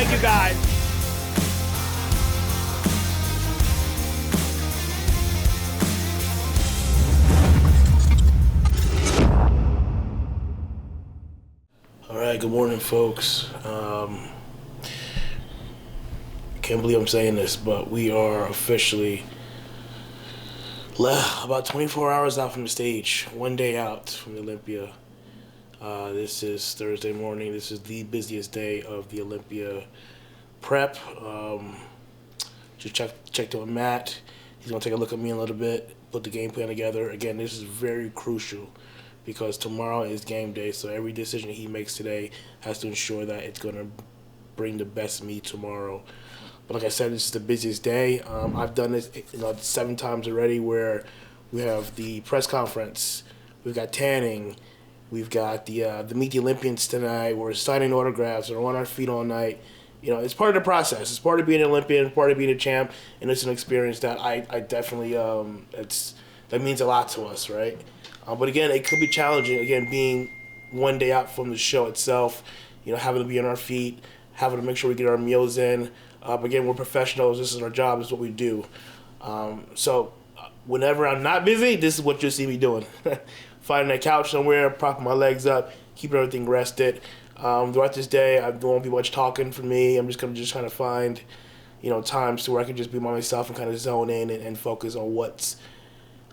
Thank you, guys. All right, good morning, folks. Can't believe I'm saying this, but we are officially about 24 hours out from the stage, one day out from the Olympia. This is Thursday morning. This is the busiest day of the Olympia prep. Just checked on Matt. He's gonna take a look at me in a little bit, put the game plan together. Again, this is very crucial because tomorrow is game day, so every decision he makes today has to ensure that it's gonna bring the best me tomorrow. But like I said, this is the busiest day. I've done this 7 times already, where we have the press conference, we've got tanning, we've got the Meet the Olympians tonight. We're signing autographs. We're on our feet all night. It's part of the process. It's part of being an Olympian, part of being a champ, and it's an experience that I definitely that means a lot to us, right? But again, it could be challenging. Again, being one day out from the show itself, having to be on our feet, having to make sure we get our meals in. But again, we're professionals. This is our job. This is what we do. So whenever I'm not busy, this is what you'll see me doing. Finding a couch somewhere, propping my legs up, keeping everything rested. Throughout this day, I won't be much talking for me. I'm just going to try to find, times to where I can just be by myself and kind of zone in and focus on what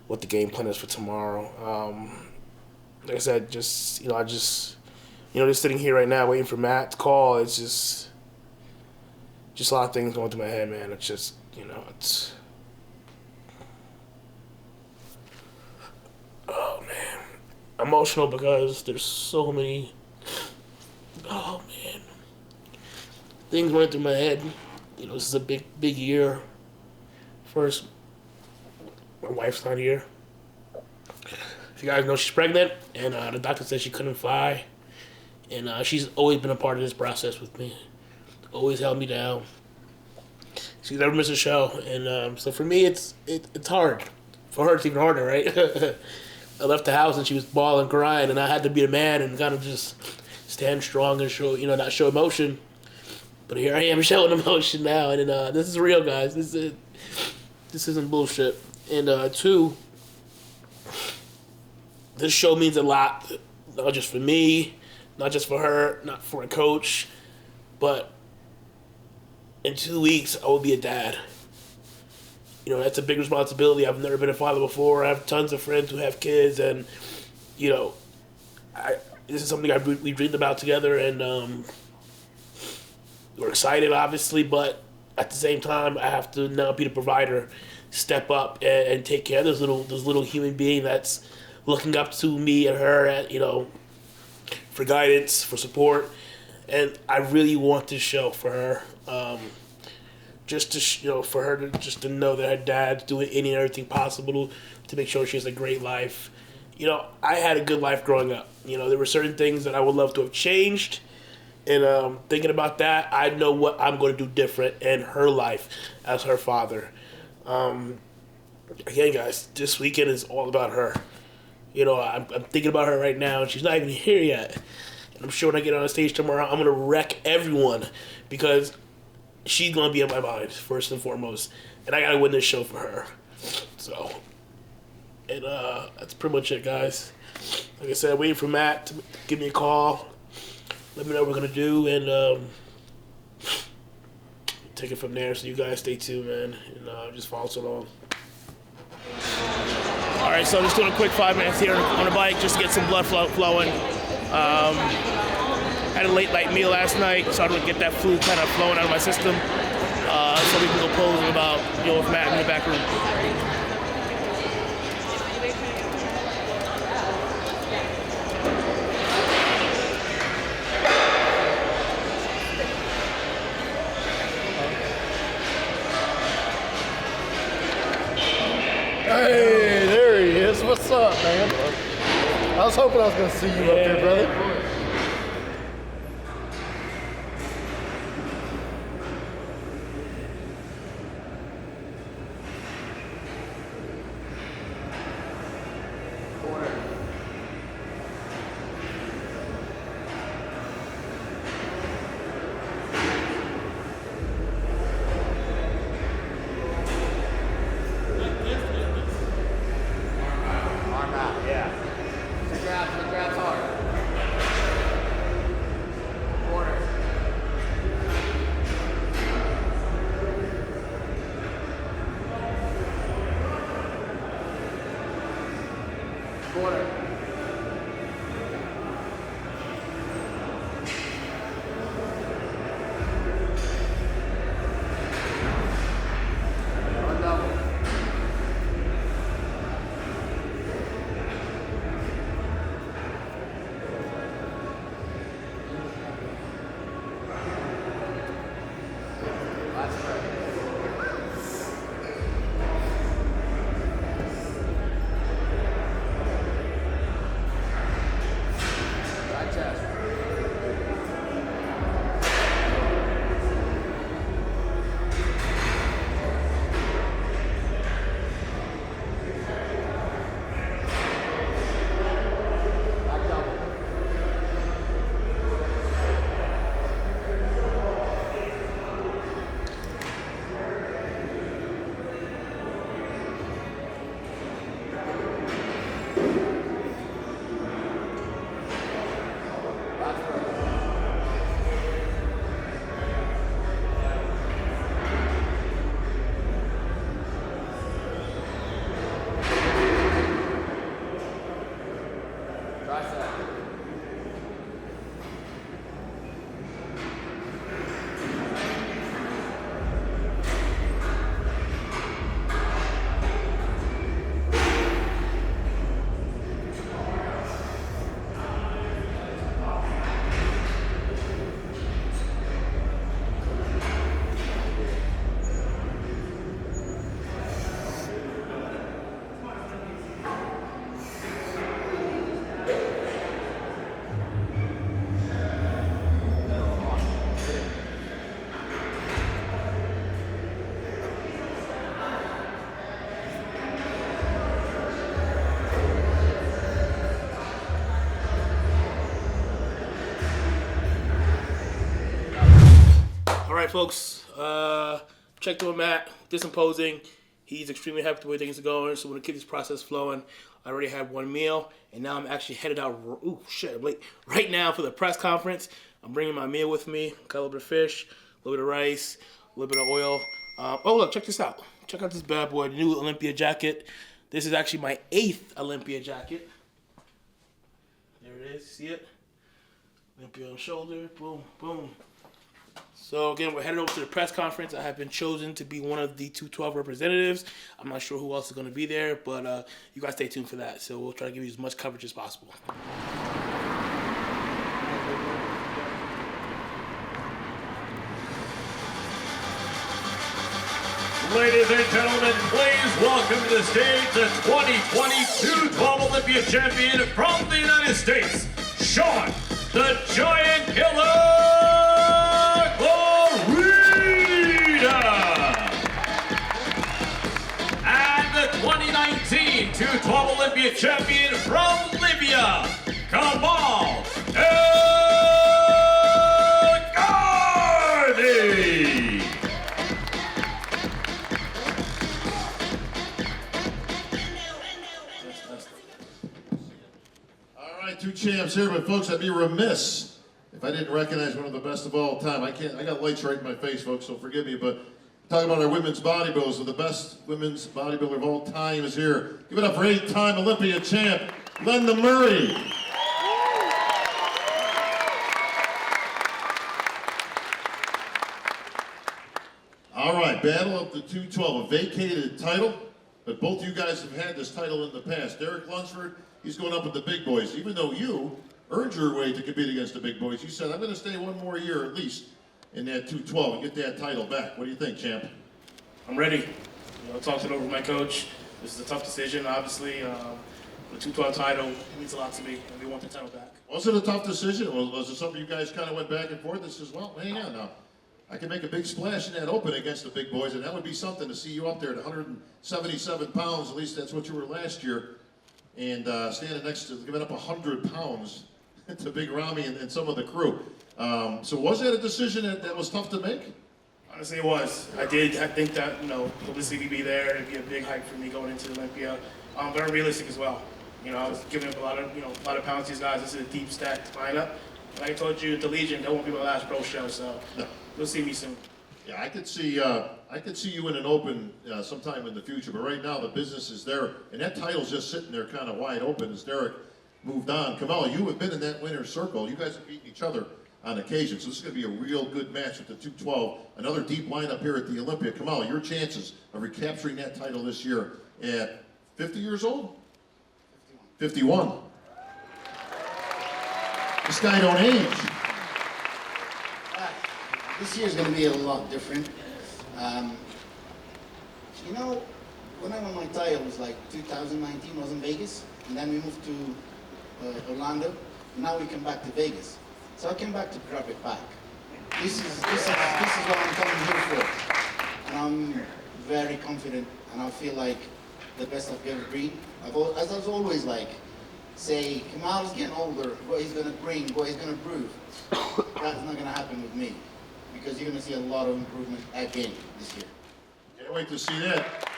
the game plan is for tomorrow. Like I said, just sitting here right now waiting for Matt to call. It's just a lot of things going through my head, man. It's just, it's... Oh, man. Emotional because there's so many... Oh, man. Things went through my head. This is a big year. First, my wife's not here. If you guys know, she's pregnant, and the doctor said she couldn't fly. And she's always been a part of this process with me. Always held me down. She's never missed a show, and so for me, it's hard. For her, it's even harder, right? I left the house and she was bawling, crying, and I had to be a man and kind of just stand strong and show, not show emotion. But here I am showing emotion now, and this is real, guys. This isn't bullshit. And 2, this show means a lot, not just for me, not just for her, not for a coach, but in 2 weeks, I will be a dad. That's a big responsibility. I've never been a father before. I have tons of friends who have kids, and, this is something we dreamed about together, and we're excited, obviously, but at the same time, I have to now be the provider, step up and take care of this little human being that's looking up to me and her, for guidance, for support. And I really want this show for her, just to for her to know that her dad's doing any and everything possible to make sure she has a great life. I had a good life growing up. There were certain things that I would love to have changed, and thinking about that, I know what I'm going to do different in her life as her father. Again, guys, this weekend is all about her. I'm thinking about her right now, and she's not even here yet. And I'm sure when I get on the stage tomorrow, I'm going to wreck everyone because she's going to be in my mind, first and foremost. And I got to win this show for her. So, and that's pretty much it, guys. Like I said, waiting for Matt to give me a call. Let me know what we're going to do, and take it from there. So you guys stay tuned, man, and just follow us along. All right, so just doing a quick 5 minutes here on the bike just to get some blood flowing. Had a late night meal last night, so I would get that fluid kind of flowing out of my system, so we can go pose about, with Matt in the back room. Hey, there he is. What's up, man? I was hoping I was going to see you up there, brother. right, folks. Checked him at Disimposing. He's extremely happy with the way things are going, so we're gonna keep this process flowing. I already had one meal, and now I'm actually headed out. Ooh, shit! I'm late right now for the press conference. I'm bringing my meal with me. Got a little bit of fish, a little bit of rice, a little bit of oil. Oh, look! Check this out. Check out this bad boy, the new Olympia jacket. This is actually my 8th Olympia jacket. There it is. See it? Olympia on the shoulder. Boom, boom. So again, we're headed over to the press conference. I have been chosen to be one of the 212 representatives. I'm not sure who else is going to be there, but you guys stay tuned for that. So we'll try to give you as much coverage as possible. Ladies and gentlemen, please welcome to the stage the 2022 12 Olympia champion from the United States, Shaun the Giant Killer Clarida, and the 2019 212 Olympia champion from Libya, Kamal El-Gardi. Two champs here, but folks, I'd be remiss if I didn't recognize one of the best of all time. I got lights right in my face, folks, so forgive me, but talking about our women's bodybuilders, so the best women's bodybuilder of all time is here. Give it up for 8-time Olympia champ, Linda Murray. All right, battle of the 212, a vacated title, but both you guys have had this title in the past. Derek Lunsford, he's going up with the big boys. Even though you earned your way to compete against the big boys, you said, I'm going to stay one more year at least in that 212 and get that title back. What do you think, champ? I'm ready. I talked it over with my coach. This is a tough decision, obviously. The 212 title means a lot to me, and we want the title back. Was it a tough decision? Was it something you guys kind of went back and forth and says, well, hang on now. I can make a big splash in that open against the big boys, and that would be something to see you up there at 177 pounds. At least that's what you were last year. And standing next to, giving up 100 pounds to Big Ramy and some of the crew. So was that a decision that was tough to make? Honestly, it was. I think that, publicity would be there. It'd be a big hype for me going into Olympia. Very realistic as well. I was giving up a lot of pounds to these guys. This is a deep stacked lineup. Like I told you, the Legion, that won't be my last pro show, so no. You'll see me soon. Yeah, I could see you in an open sometime in the future, but right now the business is there, and that title's just sitting there kind of wide open as Derek moved on. Kamal, you have been in that winner's circle. You guys have beaten each other on occasion, so this is going to be a real good match with the 212. Another deep lineup here at the Olympia. Kamal, your chances of recapturing that title this year at 50 years old? 51. This guy don't age. This year's going to be a lot different. When I won my title, it was like 2019, was in Vegas, and then we moved to Orlando. Now we come back to Vegas. So I came back to grab it back. This is what I'm coming here for. And I'm very confident, and I feel like the best I've ever been. As I was always like, say, Kamal's getting older, what he's going to bring, what he's going to prove. That's not going to happen with me, because you're going to see a lot of improvement again this year. Can't wait to see that.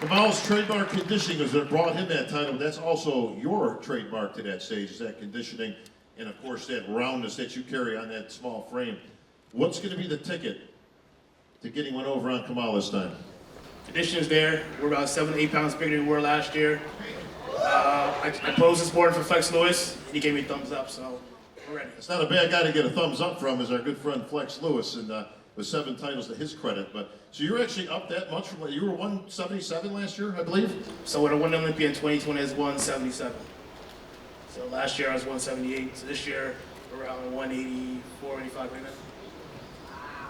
Kamal's trademark conditioning is what brought him that title. That's also your trademark to that stage, is that conditioning, and of course that roundness that you carry on that small frame. What's going to be the ticket to getting one over on Kamal this time? Conditioning's there. We're about 7 to 8 pounds bigger than we were last year. I posed this morning for Flex Lewis, and he gave me a thumbs up, so we're ready. It's not a bad guy to get a thumbs up from, is our good friend Flex Lewis, and with 7 titles to his credit. But so you're actually up that much from, you were 177 last year, I believe? So when I won Olympia in 2020, I was 177. So last year I was 178. So this year around 184, 85 right now.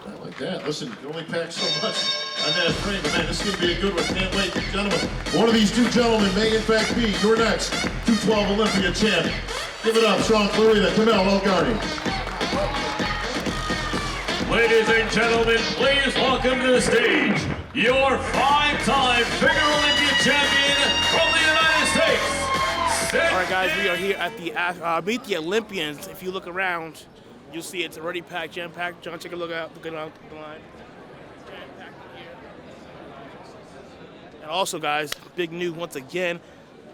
I like that. Listen, you only pack so much on that frame, but man, this is going to be a good one. Can't wait. Gentlemen, one of these two gentlemen may in fact be your next 212 Olympia champ. Give it up, Shaun Clarida, Kamal El-Gardi. Ladies and gentlemen, please welcome to the stage your 5-time figure Olympia champion from the United States. All right, guys, we are here at the Meet the Olympians. If you look around, You'll see it's already packed, jam-packed. John, take a look out, look at the line. Jam-packed in here. And also, guys, big news once again,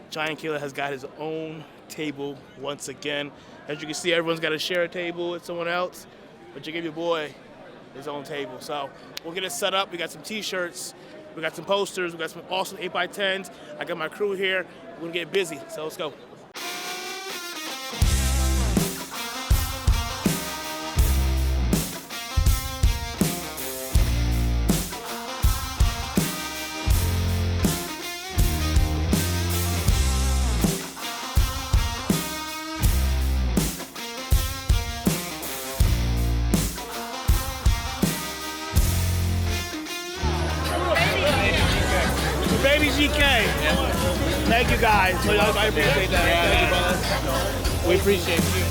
Giant Killer has got his own table once again. As you can see, everyone's got to share a table with someone else, but you give your boy his own table. So we'll get it set up. We got some t-shirts, we got some posters, we got some awesome 8x10s. I got my crew here. We're gonna get busy, so let's go. Baby GK. Thank you guys. I appreciate that. Thank you, brother. We appreciate you.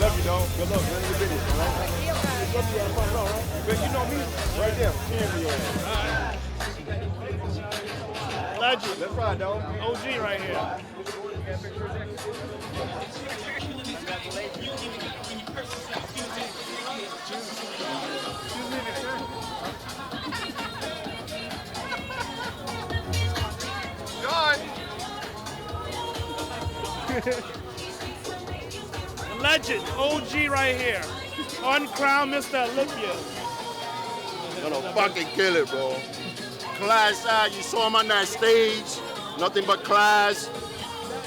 Love you, dog. Good luck. Run the video, all right? But you know me, right there. Cheering for your ass. Legend. Let's ride, dog. OG right here. John. Legend, OG right here. Uncrowned Mr. Olympia. Gonna fucking kill it, bro. Class act, you saw him on that stage. Nothing but class.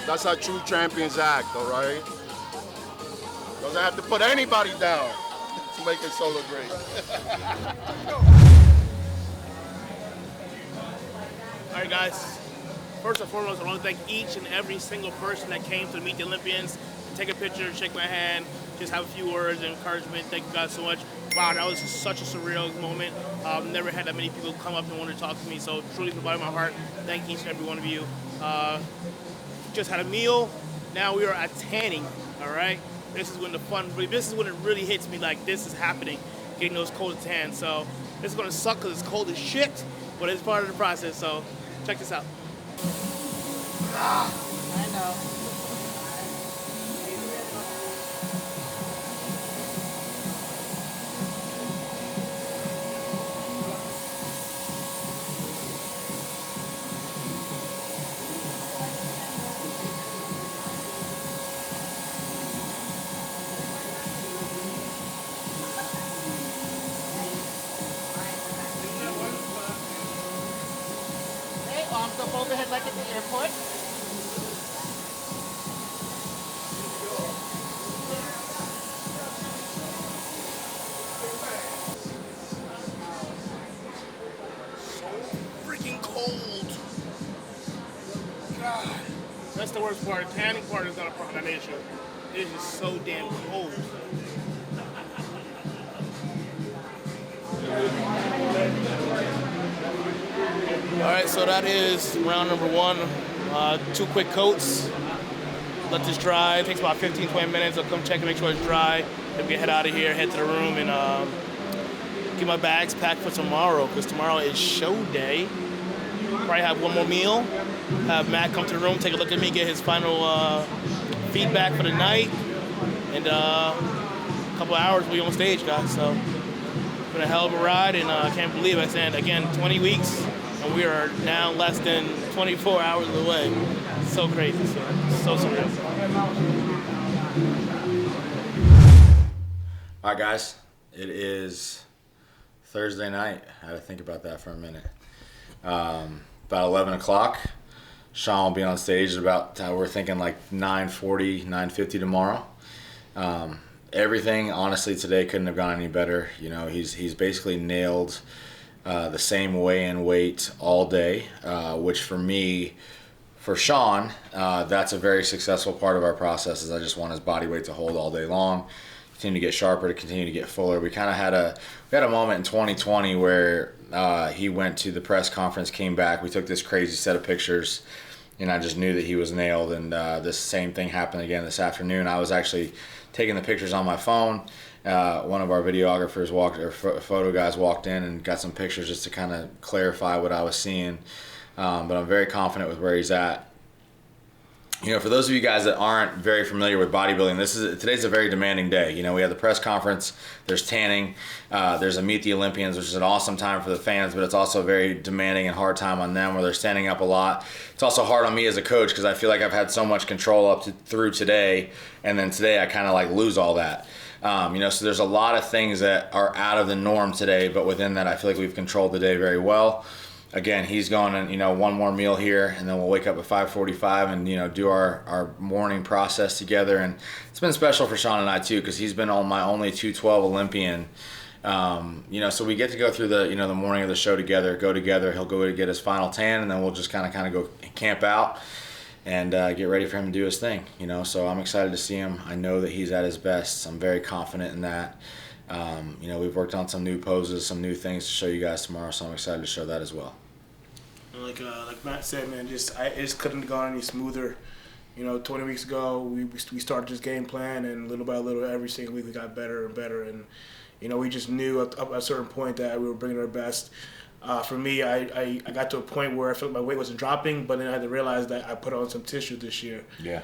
That's how true champions act, all right? Doesn't have to put anybody down to make it so look great. All right, guys. First and foremost, I want to thank each and every single person that came to meet the Olympians, take a picture, shake my hand, just have a few words of encouragement. Thank you guys so much. Wow, that was such a surreal moment. Never had that many people come up and want to talk to me, so truly from the bottom of my heart, thank each and every one of you. Just had a meal. Now we are at tanning, all right? This is when this is when it really hits me like this is happening, getting those cold tans. So this is gonna suck because it's cold as shit, but it's part of the process, so check this out. I know. Stop overhead like at the airport. Freaking cold. God. That's the worst part. The tanning part is not an issue. It is just so damn cold. All right, so that is round number one. 2 quick coats. Let this dry. It takes about 15-20 minutes. I'll come check and make sure it's dry. Then we can head out of here, head to the room, and get my bags packed for tomorrow, because tomorrow is show day. Probably have one more meal. Have Matt come to the room, take a look at me, get his final feedback for the night. And a couple of hours, we'll be on stage, guys. So it's been a hell of a ride, and I can't believe I said, again, 20 weeks. and we are now less than 24 hours away. So crazy, so surreal. All right, guys, it is Thursday night. I had to think about that for a minute. About 11 o'clock. Shaun will be on stage at about, we're thinking like 9:40, 9:50 tomorrow. Everything, honestly, today couldn't have gone any better. You know, he's basically nailed the same weigh-in weight all day, which for me, for Shaun, that's a very successful part of our process. Is I just want his body weight to hold all day long, continue to get sharper, to continue to get fuller. We kind of had a moment in 2020 where he went to the press conference, came back. We took this crazy set of pictures, and I just knew that he was nailed. And this same thing happened again this afternoon. I was actually taking the pictures on my phone. One of our videographers photo guys walked in and got some pictures just to kind of clarify what I was seeing. But I'm very confident with where he's at. You know, for those of you guys that aren't very familiar with bodybuilding, today's a very demanding day. You know, we have the press conference, there's tanning, there's a Meet the Olympians, which is an awesome time for the fans, but it's also a very demanding and hard time on them where they're standing up a lot. It's also hard on me as a coach because I feel like I've had so much control through today, and then today I kind of like lose all that. You know, so there's a lot of things that are out of the norm today, but within that I feel like we've controlled the day very well. Again, he's going and, you know, one more meal here, and then we'll wake up at 5:45 and, you know, do our morning process together. And it's been special for Shaun and I too, because he's been on my only 212 Olympian. You know, so we get to go through the, you know, the morning of the show together, go together. He'll go to get his final tan, and then we'll just kind of go camp out and get ready for him to do his thing. You know, so I'm excited to see him. I know that he's at his best. I'm very confident in that. You know, we've worked on some new poses, some new things to show you guys tomorrow, so I'm excited to show that as well. Like Matt said, man, it just couldn't have gone any smoother. You know, 20 weeks ago, we started this game plan, and little by little, every single week we got better and better. And, you know, we just knew at a certain point that we were bringing our best. For me, I got to a point where I felt my weight wasn't dropping, but then I had to realize that I put on some tissue this year. Yeah.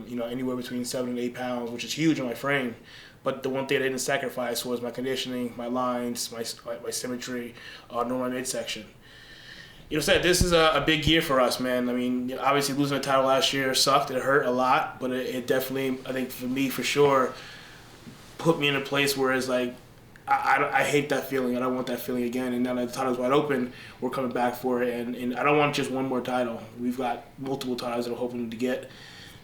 You know, anywhere between 7 and 8 pounds, which is huge on my frame. But the one thing I didn't sacrifice was my conditioning, my lines, my symmetry, nor my midsection. You know, this is a big year for us, man. I mean, you know, obviously losing the title last year sucked. It hurt a lot, but it definitely, I think for me, for sure, put me in a place where it's like, I hate that feeling. I don't want that feeling again. And now that the title's wide open, we're coming back for it. And I don't want just one more title. We've got multiple titles that we're hoping to get.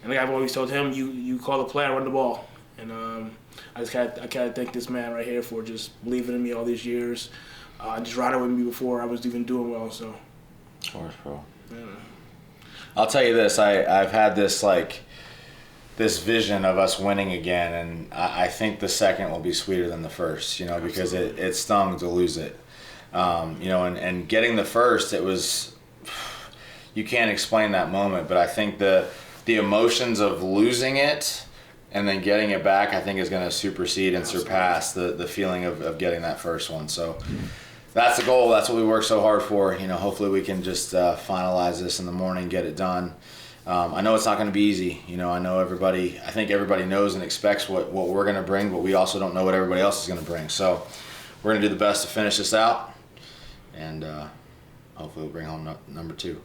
And like I've always told him, you call the play, I run the ball. And I gotta thank this man right here for just believing in me all these years, just riding with me before I was even doing well. So. Of course, bro. Yeah. I'll tell you this, I've had this vision of us winning again, and I think the second will be sweeter than the first, you know, because it stung to lose it. You know, and getting the first, it was, you can't explain that moment, but I think the emotions of losing it and then getting it back, I think is going to supersede and surpass the feeling of getting that first one. So that's the goal. That's what we work so hard for. You know, hopefully we can just finalize this in the morning, get it done. I know it's not going to be easy. You know, I think everybody knows and expects what we're going to bring, but we also don't know what everybody else is going to bring. So we're going to do the best to finish this out, and hopefully we'll bring home number 2.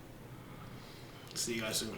See you guys soon.